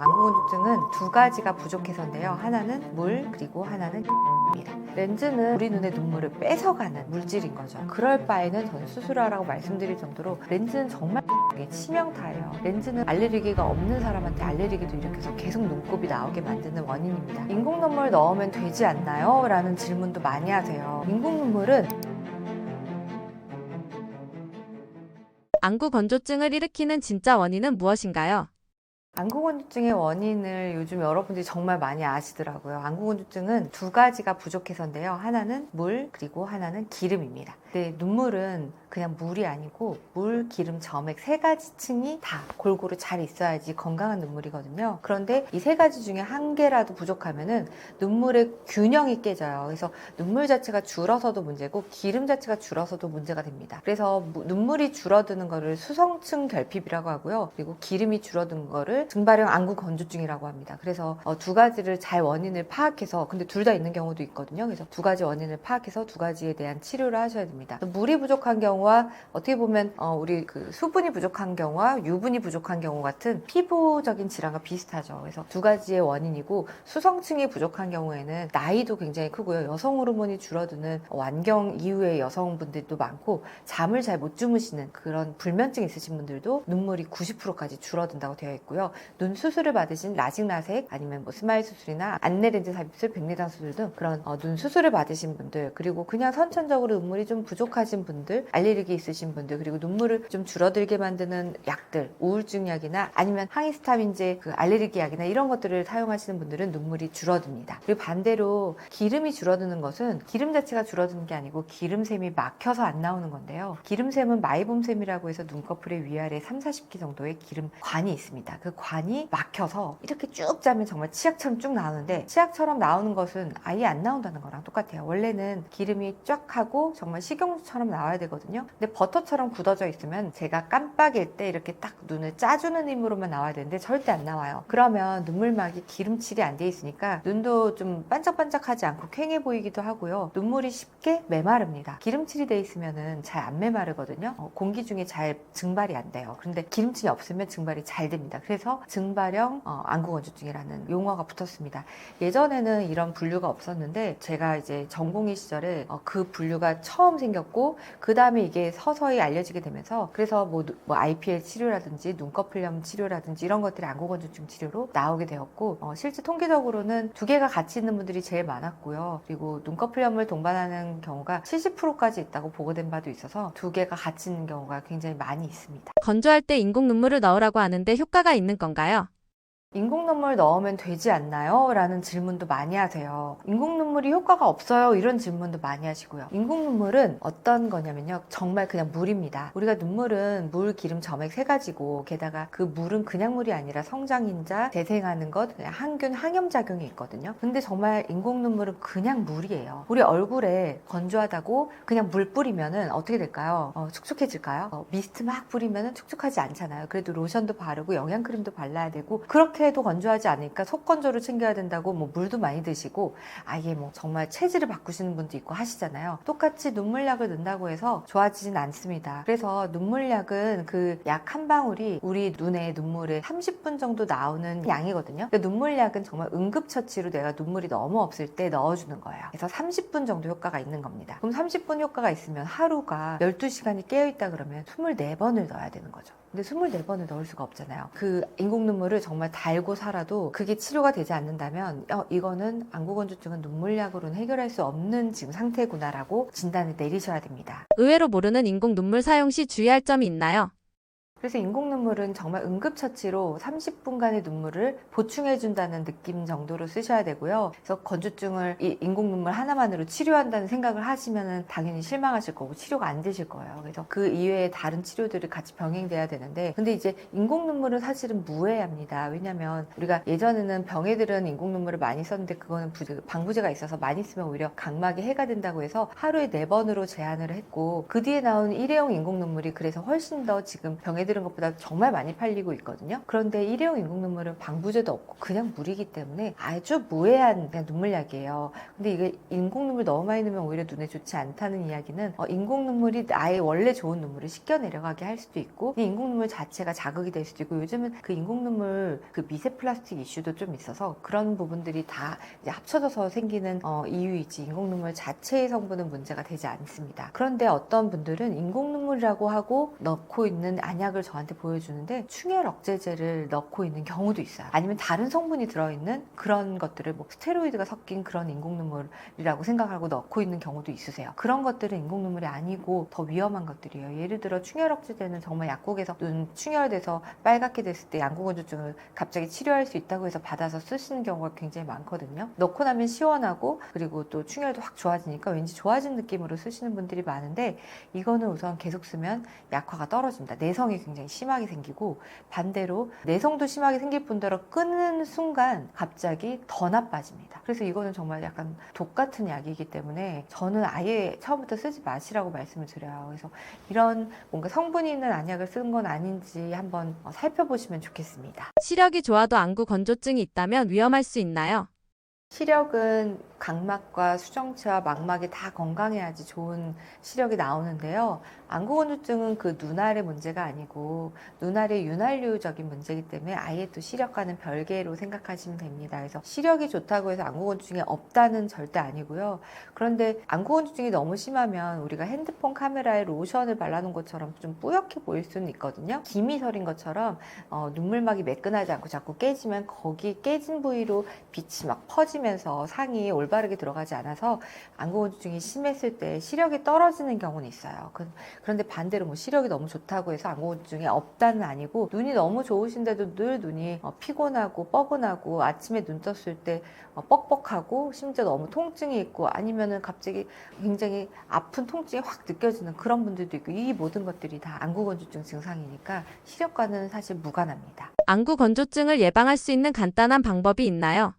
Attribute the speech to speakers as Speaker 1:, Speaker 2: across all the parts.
Speaker 1: 안구건조증은 두 가지가 부족해서인데요. 하나는 물, 그리고 하나는 입니다. 렌즈는 우리 눈의 눈물을 뺏어가는 물질인 거죠. 그럴 바에는 저는 수술하라고 말씀드릴 정도로 렌즈는 정말 치명타예요. 렌즈는 알레르기가 없는 사람한테 알레르기도 일으켜서 계속 눈곱이 나오게 만드는 원인입니다. 인공눈물 넣으면 되지 않나요? 라는 질문도 많이 하세요. 인공눈물은
Speaker 2: 안구 건조증을 일으키는 진짜 원인은 무엇인가요?
Speaker 1: 안구건조증의 원인을 요즘 여러분들이 정말 많이 아시더라고요. 안구건조증은 두 가지가 부족해서인데요. 하나는 물, 그리고 하나는 기름입니다. 근데 눈물은 그냥 물이 아니고 물, 기름, 점액 세 가지 층이 다 골고루 잘 있어야지 건강한 눈물이거든요. 그런데 이 세 가지 중에 한 개라도 부족하면은 눈물의 균형이 깨져요. 그래서 눈물 자체가 줄어서도 문제고 기름 자체가 줄어서도 문제가 됩니다. 그래서 눈물이 줄어드는 거를 수성층 결핍이라고 하고요. 그리고 기름이 줄어드는 거를 증발형 안구 건조증이라고 합니다. 그래서 두 가지를 잘 원인을 파악해서, 근데 둘 다 있는 경우도 있거든요. 그래서 두 가지 원인을 파악해서 두 가지에 대한 치료를 하셔야 됩니다. 물이 부족한 경우와 어떻게 보면 우리 그 수분이 부족한 경우와 유분이 부족한 경우 같은 피부적인 질환과 비슷하죠. 그래서 두 가지의 원인이고, 수성층이 부족한 경우에는 나이도 굉장히 크고요. 여성 호르몬이 줄어드는 완경 이후의 여성분들도 많고, 잠을 잘 못 주무시는 그런 불면증 있으신 분들도 눈물이 90%까지 줄어든다고 되어 있고요. 눈 수술을 받으신 라식 라섹 아니면 뭐 스마일 수술이나 안내렌즈 삽입술, 백내장 수술 등 그런 눈 수술을 받으신 분들, 그리고 그냥 선천적으로 눈물이 좀 부족하신 분들, 알레르기 있으신 분들, 그리고 눈물을 좀 줄어들게 만드는 약들, 우울증 약이나 아니면 항히스타민제 그 알레르기 약이나 이런 것들을 사용하시는 분들은 눈물이 줄어듭니다. 그리고 반대로 기름이 줄어드는 것은 기름 자체가 줄어드는 게 아니고 기름샘이 막혀서 안 나오는 건데요. 기름샘은 마이봄샘이라고 해서 눈꺼풀의 위아래 3, 40개 정도의 기름관이 있습니다. 그 관이 막혀서 이렇게 쭉 짜면 정말 치약처럼 쭉 나오는데, 치약처럼 나오는 것은 아예 안 나온다는 거랑 똑같아요. 원래는 기름이 쫙 하고 정말 식용유처럼 나와야 되거든요. 근데 버터처럼 굳어져 있으면 제가 깜빡일 때 이렇게 딱 눈을 짜주는 힘으로만 나와야 되는데 절대 안 나와요. 그러면 눈물막이 기름칠이 안 돼 있으니까 눈도 좀 반짝반짝하지 않고 퀭해 보이기도 하고요. 눈물이 쉽게 메마릅니다. 기름칠이 돼 있으면은 잘 안 메마르거든요. 공기 중에 잘 증발이 안 돼요. 그런데 기름칠이 없으면 증발이 잘 됩니다. 그래서 증발형 안구건조증이라는 용어가 붙었습니다. 예전에는 이런 분류가 없었는데, 제가 이제 전공의 시절에 그 분류가 처음 생겼고, 그 다음에 이게 서서히 알려지게 되면서, 그래서 뭐 IPL 치료라든지 눈꺼풀염 치료라든지 이런 것들이 안구건조증 치료로 나오게 되었고, 실제 통계적으로는 두 개가 같이 있는 분들이 제일 많았고요. 그리고 눈꺼풀염을 동반하는 경우가 70%까지 있다고 보고된 바도 있어서 두 개가 같이 있는 경우가 굉장히 많이 있습니다.
Speaker 2: 건조할 때 인공 눈물을 넣으라고 하는데 효과가 있는 건가요?
Speaker 1: 인공눈물 넣으면 되지 않나요? 라는 질문도 많이 하세요. 인공눈물이 효과가 없어요? 이런 질문도 많이 하시고요. 인공눈물은 어떤 거냐면요, 정말 그냥 물입니다. 우리가 눈물은 물, 기름, 점액 세 가지고, 게다가 그 물은 그냥 물이 아니라 성장인자, 재생하는 것, 항균, 항염작용이 있거든요. 근데 정말 인공눈물은 그냥 물이에요. 우리 얼굴에 건조하다고 그냥 물 뿌리면은 어떻게 될까요? 축축해질까요? 미스트 막 뿌리면은 축축하지 않잖아요. 그래도 로션도 바르고 영양크림도 발라야 되고, 그렇게 해도 건조하지 않으니까 속건조를 챙겨야 된다고 뭐 물도 많이 드시고, 아예 뭐 정말 체질을 바꾸시는 분도 있고 하시잖아요. 똑같이 눈물약을 넣는다고 해서 좋아지진 않습니다. 그래서 눈물약은 그 약 한 방울이 우리 눈에 눈물의 30분 정도 나오는 양이거든요. 그러니까 눈물약은 정말 응급처치로 내가 눈물이 너무 없을 때 넣어주는 거예요. 그래서 30분 정도 효과가 있는 겁니다. 그럼 30분 효과가 있으면 하루가 12시간이 깨어있다 그러면 24번을 넣어야 되는 거죠. 근데 24번을 넣을 수가 없잖아요. 그 인공눈물을 정말 달고 살아도 그게 치료가 되지 않는다면 이거는 안구건조증은 눈물약으로는 해결할 수 없는 지금 상태구나라고 진단을 내리셔야 됩니다.
Speaker 2: 의외로 모르는 인공 눈물 사용 시 주의할 점이 있나요?
Speaker 1: 그래서 인공눈물은 정말 응급처치로 30분간의 눈물을 보충해준다는 느낌 정도로 쓰셔야 되고요. 그래서 건조증을 이 인공눈물 하나만으로 치료한다는 생각을 하시면 당연히 실망하실 거고 치료가 안 되실 거예요. 그래서 그 이외에 다른 치료들이 같이 병행돼야 되는데, 근데 이제 인공눈물은 사실은 무해합니다. 왜냐면 우리가 예전에는 병에들은 인공눈물을 많이 썼는데, 그거는 방부제가 있어서 많이 쓰면 오히려 각막에 해가 된다고 해서 하루에 4번으로 제한을 했고, 그 뒤에 나온 일회용 인공눈물이 그래서 훨씬 더 지금 병에들 들은 것보다 정말 많이 팔리고 있거든요. 그런데 일회용 인공 눈물은 방부제도 없고 그냥 물이기 때문에 아주 무해한 그냥 눈물약이에요. 근데 이게 인공 눈물 너무 많이 넣으면 오히려 눈에 좋지 않다는 이야기는 인공 눈물이 아예 원래 좋은 눈물을 씻겨 내려가게 할 수도 있고 이 인공 눈물 자체가 자극이 될 수도 있고 요즘은 그 인공 눈물 그 미세 플라스틱 이슈도 좀 있어서 그런 부분들이 다 이제 합쳐져서 생기는 이유이지 인공 눈물 자체의 성분은 문제가 되지 않습니다. 그런데 어떤 분들은 인공 눈물이라고 하고 넣고 있는 안약을 저한테 보여주는데 충혈 억제제를 넣고 있는 경우도 있어요. 아니면 다른 성분이 들어있는 그런 것들을 뭐 스테로이드가 섞인 그런 인공 눈물이라고 생각하고 넣고 있는 경우도 있으세요. 그런 것들은 인공 눈물이 아니고 더 위험한 것들이에요. 예를 들어 충혈 억제제는 정말 약국에서 눈 충혈돼서 빨갛게 됐을 때 양구건조증을 갑자기 치료할 수 있다고 해서 받아서 쓰시는 경우가 굉장히 많거든요. 넣고 나면 시원하고 그리고 또 충혈도 확 좋아지니까 왠지 좋아진 느낌으로 쓰시는 분들이 많은데 이거는 우선 계속 쓰면 약화가 떨어집니다. 내성이 굉장히 심하게 생기고 반대로 내성도 심하게 생길 뿐더러 끊는 순간 갑자기 더 나빠집니다. 그래서 이거는 정말 약간 독 같은 약이기 때문에 저는 아예 처음부터 쓰지 마시라고 말씀을 드려요. 그래서 이런 뭔가 성분이 있는 안약을 쓰는 건 아닌지 한번 살펴보시면 좋겠습니다.
Speaker 2: 시력이 좋아도 안구 건조증이 있다면 위험할 수 있나요?
Speaker 1: 시력은 각막과 수정체와 망막이 다 건강해야지 좋은 시력이 나오는데요. 안구건조증은 그 눈알의 문제가 아니고 눈알의 윤활유적인 문제이기 때문에 아예 또 시력과는 별개로 생각하시면 됩니다. 그래서 시력이 좋다고 해서 안구건조증이 없다는 절대 아니고요. 그런데 안구건조증이 너무 심하면 우리가 핸드폰 카메라에 로션을 발라놓은 것처럼 좀 뿌옇게 보일 수는 있거든요. 김이 서린 것처럼 눈물막이 매끈하지 않고 자꾸 깨지면 거기 깨진 부위로 빛이 막 퍼지면서 상이 올바르게 들어가지 않아서 안구건조증이 심했을 때 시력이 떨어지는 경우는 있어요. 그런데 반대로 뭐 시력이 너무 좋다고 해서 안구건조증이 없다는 아니고 눈이 너무 좋으신데도 늘 눈이 피곤하고 뻐근하고 아침에 눈 떴을 때 뻑뻑하고 심지어 너무 통증이 있고 아니면은 갑자기 굉장히 아픈 통증이 확 느껴지는 그런 분들도 있고 이 모든 것들이 다 안구건조증 증상이니까 시력과는 사실 무관합니다.
Speaker 2: 안구 건조증을 예방할 수 있는 간단한 방법이 있나요?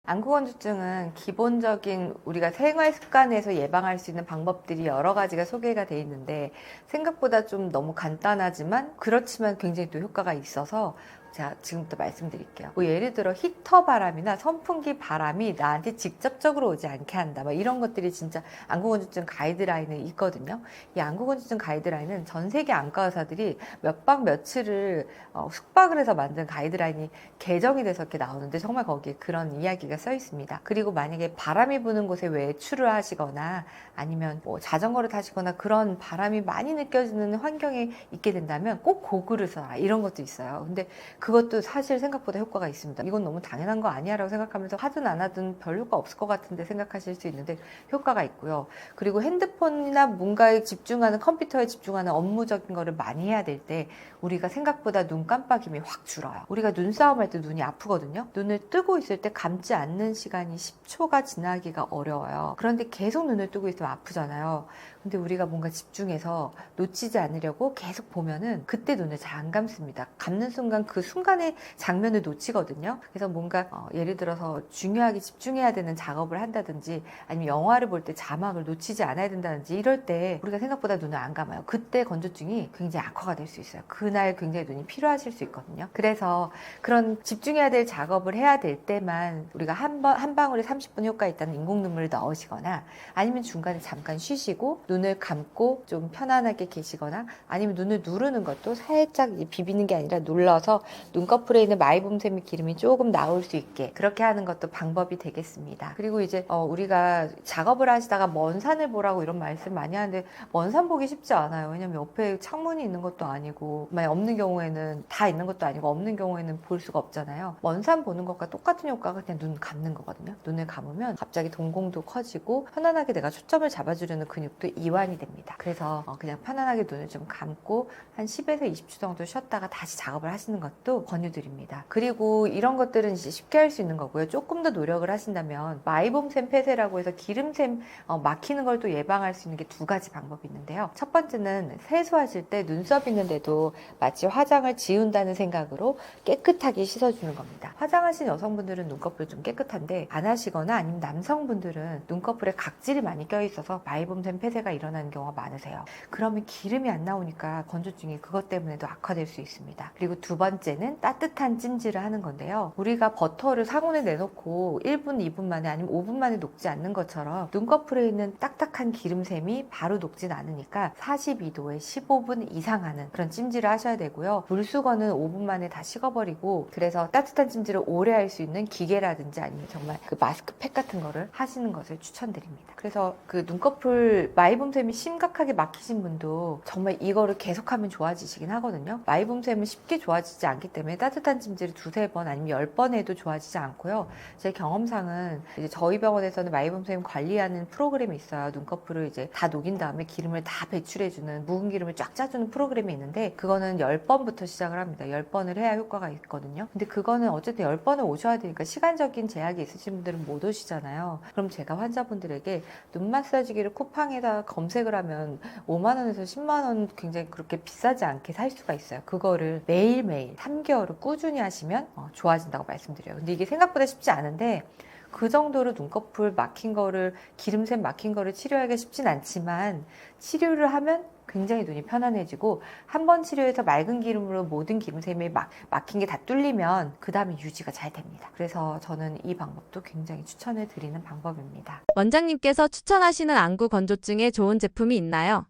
Speaker 1: 안구건조증은 기본적인 우리가 생활 습관에서 예방할 수 있는 방법들이 여러 가지가 소개가 돼 있는데 생각보다 좀 너무 간단하지만 그렇지만 굉장히 또 효과가 있어서 제가 지금부터 말씀드릴게요. 뭐 예를 들어 히터 바람이나 선풍기 바람이 나한테 직접적으로 오지 않게 한다. 막 이런 것들이 진짜 안구건조증 가이드라인에 있거든요. 이 안구건조증 가이드라인은 전 세계 안과 의사들이 몇 박 며칠을 숙박을 해서 만든 가이드라인이 개정이 돼서 이렇게 나오는데 정말 거기에 그런 이야기가 써 있습니다. 그리고 만약에 바람이 부는 곳에 외출을 하시거나 아니면 뭐 자전거를 타시거나 그런 바람이 많이 느껴지는 환경에 있게 된다면 꼭 고글을 써라. 이런 것도 있어요. 근데 그것도 사실 생각보다 효과가 있습니다. 이건 너무 당연한 거 아니야 라고 생각하면서 하든 안 하든 별 효과 없을 것 같은데 생각하실 수 있는데 효과가 있고요. 그리고 핸드폰이나 뭔가에 집중하는 컴퓨터에 집중하는 업무적인 거를 많이 해야 될 때 우리가 생각보다 눈 깜빡임이 확 줄어요. 우리가 눈싸움 할 때 눈이 아프거든요. 눈을 뜨고 있을 때 감지 않는 시간이 10초가 지나기가 어려워요. 그런데 계속 눈을 뜨고 있으면 아프잖아요. 근데 우리가 뭔가 집중해서 놓치지 않으려고 계속 보면은 그때 눈을 잘 안 감습니다. 감는 순간 그 순간의 장면을 놓치거든요. 그래서 뭔가 예를 들어서 중요하게 집중해야 되는 작업을 한다든지 아니면 영화를 볼 때 자막을 놓치지 않아야 된다든지 이럴 때 우리가 생각보다 눈을 안 감아요. 그때 건조증이 굉장히 악화가 될 수 있어요. 그날 굉장히 눈이 필요하실 수 있거든요. 그래서 그런 집중해야 될 작업을 해야 될 때만 우리가 한 방울에 30분 효과 있다는 인공 눈물을 넣으시거나 아니면 중간에 잠깐 쉬시고 눈을 감고 좀 편안하게 계시거나 아니면 눈을 누르는 것도 살짝 비비는 게 아니라 눌러서 눈꺼풀에 있는 마이봄샘의 기름이 조금 나올 수 있게 그렇게 하는 것도 방법이 되겠습니다. 그리고 이제 우리가 작업을 하시다가 먼 산을 보라고 이런 말씀 많이 하는데 먼 산 보기 쉽지 않아요. 왜냐면 옆에 창문이 있는 것도 아니고 만약 없는 경우에는 다 있는 것도 아니고 없는 경우에는 볼 수가 없잖아요. 먼 산 보는 것과 똑같은 효과가 그냥 눈 감는 거거든요. 눈을 감으면 갑자기 동공도 커지고 편안하게 내가 초점을 잡아주려는 근육도 이완이 됩니다. 그래서 그냥 편안하게 눈을 좀 감고 한 10에서 20초 정도 쉬었다가 다시 작업을 하시는 것도 것도 권유드립니다. 그리고 이런 것들은 이제 쉽게 할 수 있는 거고요. 조금 더 노력을 하신다면 마이봄샘 폐쇄라고 해서 기름샘 막히는 걸 또 예방할 수 있는 게 두 가지 방법이 있는데요. 첫 번째는 세수하실 때 눈썹 있는데도 마치 화장을 지운다는 생각으로 깨끗하게 씻어주는 겁니다. 화장하신 여성분들은 눈꺼풀이 좀 깨끗한데 안 하시거나 아니면 남성분들은 눈꺼풀에 각질이 많이 껴있어서 마이봄샘 폐쇄가 일어나는 경우가 많으세요. 그러면 기름이 안 나오니까 건조증이 그것 때문에도 악화될 수 있습니다. 그리고 두 번째는 따뜻한 찜질을 하는 건데요. 우리가 버터를 상온에 내놓고 1분, 2분 만에 아니면 5분 만에 녹지 않는 것처럼 눈꺼풀에 있는 딱딱한 기름샘이 바로 녹진 않으니까 42도에 15분 이상 하는 그런 찜질을 하셔야 되고요. 물수건은 5분 만에 다 식어버리고, 그래서 따뜻한 찜질을 오래 할 수 있는 기계라든지 아니면 정말 그 마스크팩 같은 거를 하시는 것을 추천드립니다. 그래서 그 눈꺼풀 마이봄샘이 심각하게 막히신 분도 정말 이거를 계속하면 좋아지시긴 하거든요. 마이봄샘은 쉽게 좋아지지 않기 때문에 따뜻한 찜질을 두세 번 아니면 10번 해도 좋아지지 않고요. 제 경험상은 이제 저희 병원에서는 마이봄샘 관리하는 프로그램이 있어요. 눈꺼풀을 이제 다 녹인 다음에 기름을 다 배출해주는, 묵은 기름을 쫙 짜주는 프로그램이 있는데, 그거는 10번부터 시작을 합니다. 10번을 해야 효과가 있거든요. 근데 그거는 어쨌든 10번을 오셔야 되니까 시간적인 제약이 있으신 분들은 못 오시잖아요. 그럼 제가 환자분들에게 눈 마사지기를 쿠팡에다 검색을 하면 5만 원에서 10만 원 굉장히 그렇게 비싸지 않게 살 수가 있어요. 그거를 매일매일 3개월을 꾸준히 하시면 좋아진다고 말씀드려요. 근데 이게 생각보다 쉽지 않은데, 그 정도로 눈꺼풀 막힌 거를, 기름샘 막힌 거를 치료하기가 쉽진 않지만 치료를 하면 굉장히 눈이 편안해지고, 한 번 치료해서 맑은 기름으로 모든 기름샘이 막힌 게 다 뚫리면 그 다음에 유지가 잘 됩니다. 그래서 저는 이 방법도 굉장히 추천해 드리는 방법입니다.
Speaker 2: 원장님께서 추천하시는 안구 건조증에 좋은 제품이 있나요?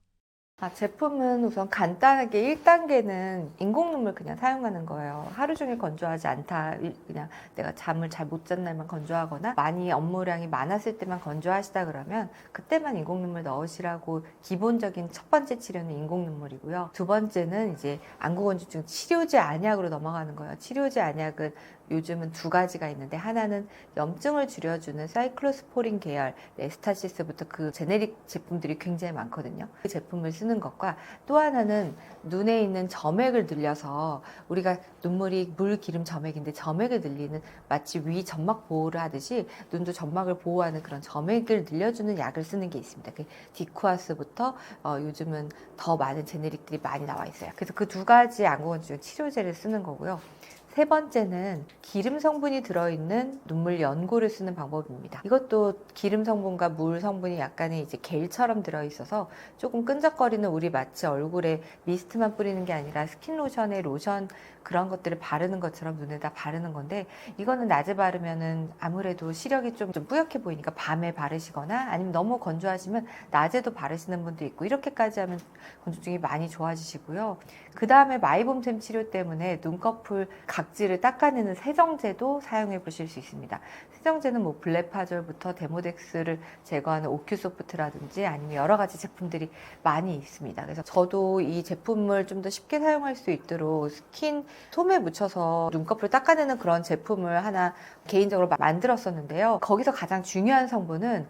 Speaker 1: 제품은 우선 간단하게 1단계는 인공 눈물 그냥 사용하는 거예요. 하루 종일 건조하지 않다, 그냥 내가 잠을 잘 못 잔 날만 건조하거나 많이 업무량이 많았을 때만 건조하시다 그러면 그때만 인공 눈물 넣으시라고, 기본적인 첫 번째 치료는 인공 눈물이고요. 두 번째는 이제 안구 건조증 치료제 안약으로 넘어가는 거예요. 치료제 안약은 요즘은 두 가지가 있는데, 하나는 염증을 줄여주는 사이클로스포린 계열, 레스타시스부터 그 제네릭 제품들이 굉장히 많거든요. 그 제품을 쓰는 것과, 또 하나는 눈에 있는 점액을 늘려서, 우리가 눈물이 물, 기름, 점액인데 점액을 늘리는, 마치 위 점막 보호를 하듯이 눈도 점막을 보호하는 그런 점액을 늘려주는 약을 쓰는 게 있습니다. 그 디쿠아스부터 요즘은 더 많은 제네릭들이 많이 나와 있어요. 그래서 그 두 가지 안구 건조증 치료제를 쓰는 거고요. 세 번째는 기름 성분이 들어있는 눈물 연고를 쓰는 방법입니다. 이것도 기름 성분과 물 성분이 약간의 이제 겔처럼 들어있어서 조금 끈적거리는, 우리 마치 얼굴에 미스트만 뿌리는 게 아니라 스킨로션에 로션 그런 것들을 바르는 것처럼 눈에다 바르는 건데, 이거는 낮에 바르면은 아무래도 시력이 좀 뿌옇게 보이니까 밤에 바르시거나, 아니면 너무 건조하시면 낮에도 바르시는 분도 있고, 이렇게까지 하면 건조증이 많이 좋아지시고요. 그 다음에 마이봄샘 치료 때문에 눈꺼풀 각질을 닦아내는 세정제도 사용해 보실 수 있습니다. 세정제는 뭐 블레파졸부터 데모덱스를 제거하는 오큐소프트라든지 아니면 여러 가지 제품들이 많이 있습니다. 그래서 저도 이 제품을 좀 더 쉽게 사용할 수 있도록 스킨 솜에 묻혀서 눈꺼풀 닦아내는 그런 제품을 하나 개인적으로 만들었었는데요. 거기서 가장 중요한 성분은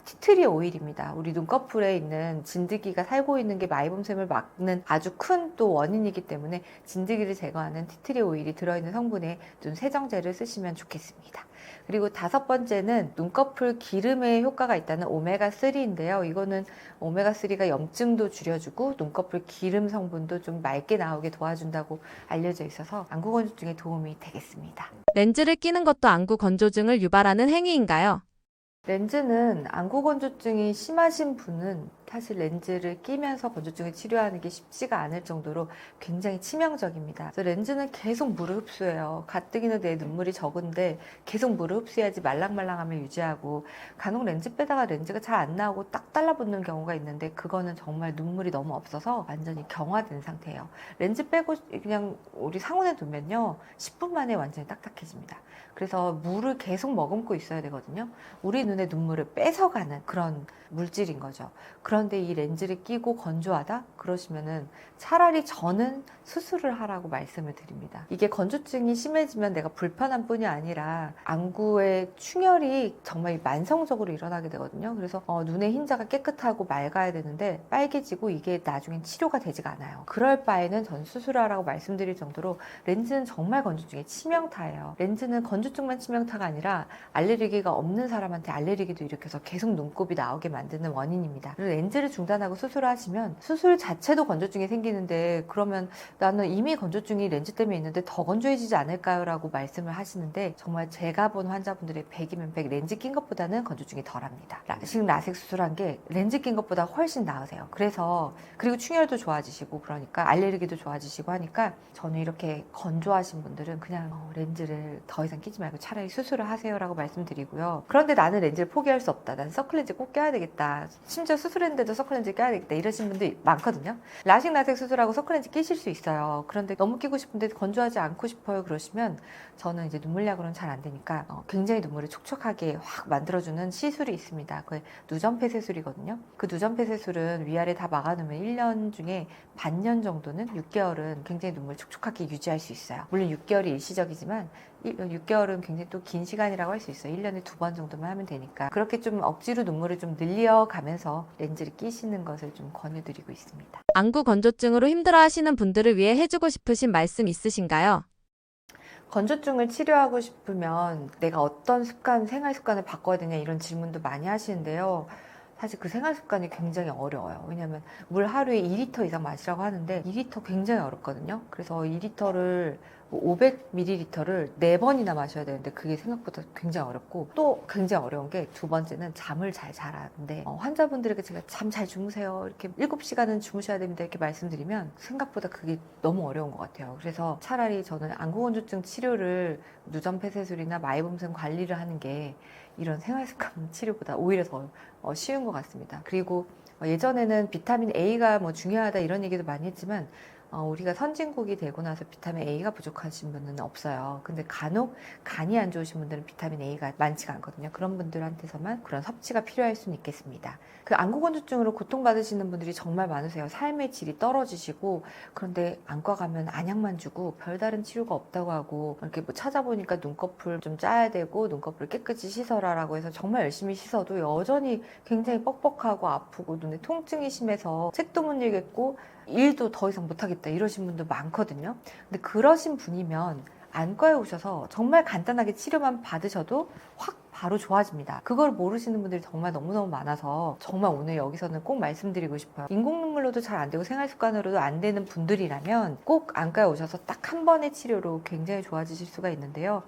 Speaker 1: 티트리 오일입니다. 우리 눈꺼풀에 있는 진드기가 살고 있는 게 마이봄샘을 막는 아주 큰 또 원인이기 때문에 진드기를 제거하는 티트리 오일이 들어있는 성분의 눈 세정제를 쓰시면 좋겠습니다. 그리고 다섯 번째는 눈꺼풀 기름에 효과가 있다는 오메가3인데요. 이거는 오메가3가 염증도 줄여주고 눈꺼풀 기름 성분도 좀 맑게 나오게 도와준다고 알려져 있어서 안구 건조증에 도움이 되겠습니다.
Speaker 2: 렌즈를 끼는 것도 안구 건조증을 유발하는 행위인가요?
Speaker 1: 렌즈는 안구 건조증이 심하신 분은 사실 렌즈를 끼면서 건조증을 치료하는 게 쉽지가 않을 정도로 굉장히 치명적입니다. 그래서 렌즈는 계속 물을 흡수해요. 가뜩이나 내 눈물이 적은데 계속 물을 흡수해야지 말랑말랑함을 유지하고, 간혹 렌즈 빼다가 렌즈가 잘 안 나오고 딱 달라붙는 경우가 있는데, 그거는 정말 눈물이 너무 없어서 완전히 경화된 상태예요. 렌즈 빼고 그냥 우리 상온에 두면요 10분 만에 완전히 딱딱해집니다. 그래서 물을 계속 머금고 있어야 되거든요. 우리 눈의 눈물을 뺏어가는 그런 물질인 거죠. 그런 그런데 이 렌즈를 끼고 건조하다? 그러시면은 차라리 저는 수술을 하라고 말씀을 드립니다. 이게 건조증이 심해지면 내가 불편한 뿐이 아니라 안구의 충혈이 정말 만성적으로 일어나게 되거든요. 그래서 눈의 흰자가 깨끗하고 맑아야 되는데 빨개지고 이게 나중엔 치료가 되지가 않아요. 그럴 바에는 전 수술하라고 말씀드릴 정도로 렌즈는 정말 건조증의 치명타예요. 렌즈는 건조증만 치명타가 아니라 알레르기가 없는 사람한테 알레르기도 일으켜서 계속 눈곱이 나오게 만드는 원인입니다. 그리고 렌즈를 중단하고 수술을 하시면 수술 자체도 건조증이 생기는데 그러면 나는 이미 건조증이 렌즈 때문에 있는데 더 건조해지지 않을까요? 라고 말씀을 하시는데 정말 제가 본 환자분들의 100이면 100 렌즈 낀 것보다는 건조증이 덜합니다. 라식 라섹 수술한 게 렌즈 낀 것보다 훨씬 나으세요. 그리고 충혈도 좋아지시고 그러니까 알레르기도 좋아지시고 하니까 저는 이렇게 건조하신 분들은 그냥 렌즈를 더 이상 끼지 말고 차라리 수술을 하세요 라고 말씀드리고요. 그런데 나는 렌즈를 포기할 수 없다. 난 서클렌즈 꼭 껴야 되겠다. 심지어 수술했는데도 서클렌즈 껴야 되겠다. 이러신 분들 많거든요. 라식 라섹 수술하고 서클렌즈 끼실 수 있어요. 그런데 너무 끼고 싶은데 건조하지 않고 싶어요. 그러시면 저는 이제 눈물약으로는 잘 안 되니까 굉장히 눈물을 촉촉하게 확 만들어주는 시술이 있습니다. 그게 누전폐쇄술이거든요. 그 누전폐쇄술은 위아래 다 막아놓으면 1년 중에 반년 정도는 6개월은 굉장히 눈물 촉촉하게 유지할 수 있어요. 물론 6개월이 일시적이지만 6개월은 굉장히 또 긴 시간이라고 할 수 있어요. 1년에 2번 정도만 하면 되니까 그렇게 좀 억지로 눈물을 좀 늘려가면서 렌즈를 끼시는 것을 좀 권유드리고 있습니다.
Speaker 2: 안구 건조증으로 힘들어하시는 분들을 위해 해주고 싶으신 말씀 있으신가요?
Speaker 1: 건조증을 치료하고 싶으면 내가 어떤 생활 습관을 바꿔야 되냐 이런 질문도 많이 하시는데요. 사실 그 생활 습관이 굉장히 어려워요. 왜냐하면 물 하루에 2리터 이상 마시라고 하는데 2리터 굉장히 어렵거든요. 그래서 2리터를 500ml를 4번이나 마셔야 되는데 그게 생각보다 굉장히 어렵고 또 굉장히 어려운 게 두 번째는 잠을 잘 자라는데 환자분들에게 제가 잠 잘 주무세요 이렇게 7시간은 주무셔야 됩니다 이렇게 말씀드리면 생각보다 그게 너무 어려운 것 같아요. 그래서 차라리 저는 안구건조증 치료를 누전폐쇄술이나 마이봄샘 관리를 하는 게 이런 생활습관 치료보다 오히려 더 쉬운 것 같습니다. 그리고 예전에는 비타민 A가 뭐 중요하다 이런 얘기도 많이 했지만 우리가 선진국이 되고 나서 비타민 A가 부족하신 분은 없어요. 근데 간혹 간이 안 좋으신 분들은 비타민 A가 많지가 않거든요. 그런 분들한테서만 그런 섭취가 필요할 수는 있겠습니다. 그 안구건조증으로 고통받으시는 분들이 정말 많으세요. 삶의 질이 떨어지시고 그런데 안과 가면 안약만 주고 별다른 치료가 없다고 하고 이렇게 뭐 찾아보니까 눈꺼풀 좀 짜야 되고 눈꺼풀 깨끗이 씻어라라고 해서 정말 열심히 씻어도 여전히 굉장히 뻑뻑하고 아프고 눈에 통증이 심해서 책도 못 읽겠고 일도 더 이상 못하겠다 이러신 분도 많거든요. 근데 그러신 분이면 안과에 오셔서 정말 간단하게 치료만 받으셔도 확 바로 좋아집니다. 그걸 모르시는 분들이 정말 너무너무 많아서 정말 오늘 여기서는 꼭 말씀드리고 싶어요. 인공 눈물로도 잘 안 되고 생활 습관으로도 안 되는 분들이라면 꼭 안과에 오셔서 딱 한 번의 치료로 굉장히 좋아지실 수가 있는데요.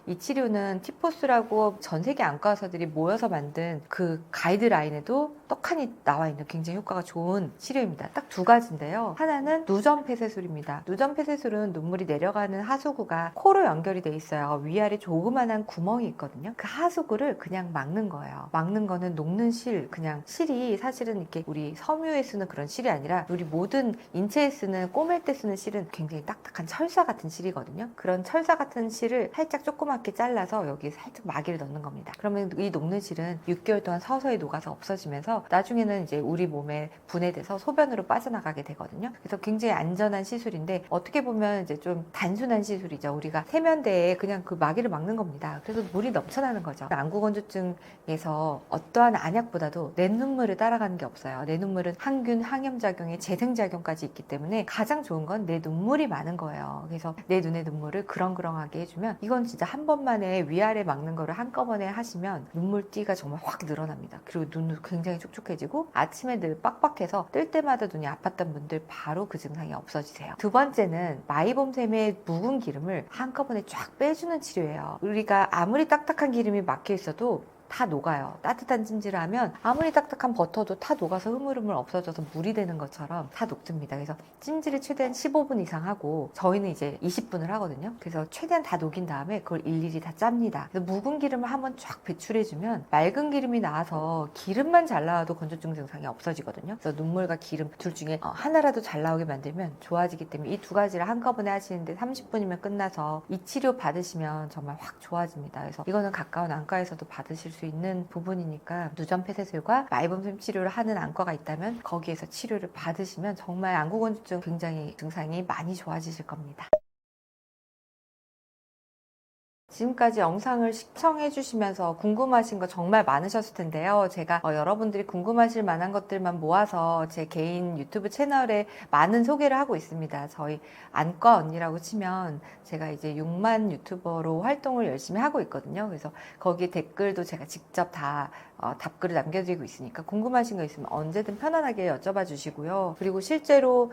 Speaker 1: 이 치료는 티포스라고 전 세계 안과 의사들이 모여서 만든 그 가이드라인에도 떡하니 나와 있는 굉장히 효과가 좋은 치료입니다. 딱 두 가지인데요. 하나는 누전폐쇄술입니다. 누전폐쇄술은 눈물이 내려가는 하수구가 코로 연결이 돼 있어요. 위아래 조그만한 구멍이 있거든요. 그 하수구를 그냥 막는 거예요. 막는 거는 녹는 실, 그냥 실이 사실은 이렇게 우리 섬유에 쓰는 그런 실이 아니라 우리 모든 인체에 쓰는 꼬맬 때 쓰는 실은 굉장히 딱딱한 철사 같은 실이거든요. 그런 철사 같은 실을 살짝 조그맣게 잘라서 여기에 살짝 마개를 넣는 겁니다. 그러면 이 녹는 실은 6개월 동안 서서히 녹아서 없어지면서 나중에는 이제 우리 몸에 분해돼서 소변으로 빠져나가게 되거든요. 그래서 굉장히 안전한 시술인데 어떻게 보면 이제 좀 단순한 시술이죠. 우리가 세면대에 그냥 그 마개를 막는 겁니다. 그래서 물이 넘쳐나는 거죠. 안구건조증에서 어떠한 안약보다도 내 눈물을 따라가는 게 없어요. 내 눈물은 항균, 항염작용에 재생작용까지 있기 때문에 가장 좋은 건 내 눈물이 많은 거예요. 그래서 내 눈의 눈물을 그렁그렁하게 해주면 이건 진짜 한 번만에 위아래 막는 거를 한꺼번에 하시면 눈물띠가 정말 확 늘어납니다. 그리고 눈도 굉장히 촉촉해지고 아침에 늘 빡빡해서 뜰 때마다 눈이 아팠던 분들 바로 그 증상이 없어지세요. 두 번째는 마이봄샘의 묵은 기름을 한꺼번에 쫙 빼주는 치료예요. 우리가 아무리 딱딱한 기름이 막혀 있어도 다 녹아요. 따뜻한 찜질을 하면 아무리 딱딱한 버터도 다 녹아서 흐물흐물 없어져서 물이 되는 것처럼 다 녹습니다. 그래서 찜질을 최대한 15분 이상 하고 저희는 이제 20분을 하거든요. 그래서 최대한 다 녹인 다음에 그걸 일일이 다 짭니다. 그래서 묵은 기름을 한번 쫙 배출해주면 맑은 기름이 나와서 기름만 잘 나와도 건조증 증상이 없어지거든요. 그래서 눈물과 기름 둘 중에 하나라도 잘 나오게 만들면 좋아지기 때문에 이 두 가지를 한꺼번에 하시는데 30분이면 끝나서 이 치료 받으시면 정말 확 좋아집니다. 그래서 이거는 가까운 안과에서도 받으실 수 있는 부분이니까 누전 폐쇄술과 마이범샘 치료를 하는 안과가 있다면 거기에서 치료를 받으시면 정말 안구건조증 굉장히 증상이 많이 좋아지실 겁니다. 지금까지 영상을 시청해 주시면서 궁금하신 거 정말 많으셨을 텐데요. 제가 여러분들이 궁금하실 만한 것들만 모아서 제 개인 유튜브 채널에 많은 소개를 하고 있습니다. 저희 안과 언니라고 치면 제가 이제 6만 유튜버로 활동을 열심히 하고 있거든요. 그래서 거기 댓글도 제가 직접 다 답글을 남겨드리고 있으니까 궁금하신 거 있으면 언제든 편안하게 여쭤봐 주시고요. 그리고 실제로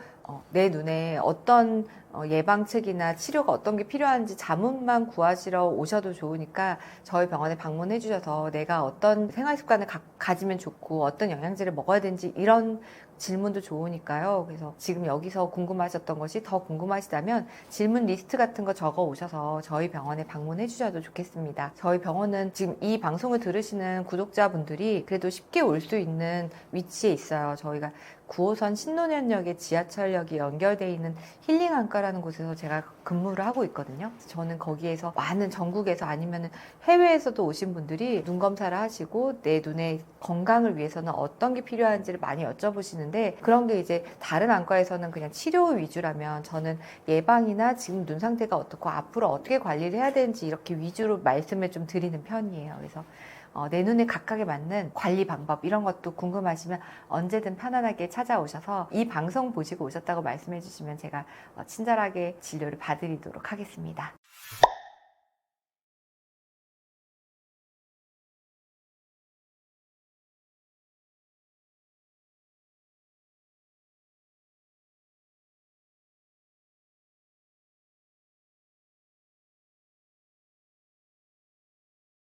Speaker 1: 내 눈에 어떤 예방책이나 치료가 어떤 게 필요한지 자문만 구하시러 오셔도 좋으니까 저희 병원에 방문해 주셔서 내가 어떤 생활 습관을 가지면 좋고 어떤 영양제를 먹어야 되는지 이런 질문도 좋으니까요. 그래서 지금 여기서 궁금하셨던 것이 더 궁금하시다면 질문 리스트 같은 거 적어 오셔서 저희 병원에 방문해 주셔도 좋겠습니다. 저희 병원은 지금 이 방송을 들으시는 구독자분들이 그래도 쉽게 올 수 있는 위치에 있어요. 저희가 9호선 신논현역에 지하철역이 연결되어 있는 힐링안과라는 곳에서 제가 근무를 하고 있거든요. 저는 거기에서 많은 전국에서 아니면 해외에서도 오신 분들이 눈 검사를 하시고 내 눈의 건강을 위해서는 어떤 게 필요한지를 많이 여쭤보시는데 그런 게 이제 다른 안과에서는 그냥 치료 위주라면 저는 예방이나 지금 눈 상태가 어떻고 앞으로 어떻게 관리를 해야 되는지 이렇게 위주로 말씀을 좀 드리는 편이에요. 그래서 내 눈에 각각에 맞는 관리 방법 이런 것도 궁금하시면 언제든 편안하게 찾아오셔서 이 방송 보시고 오셨다고 말씀해 주시면 제가 친절하게 진료를 봐드리도록 하겠습니다.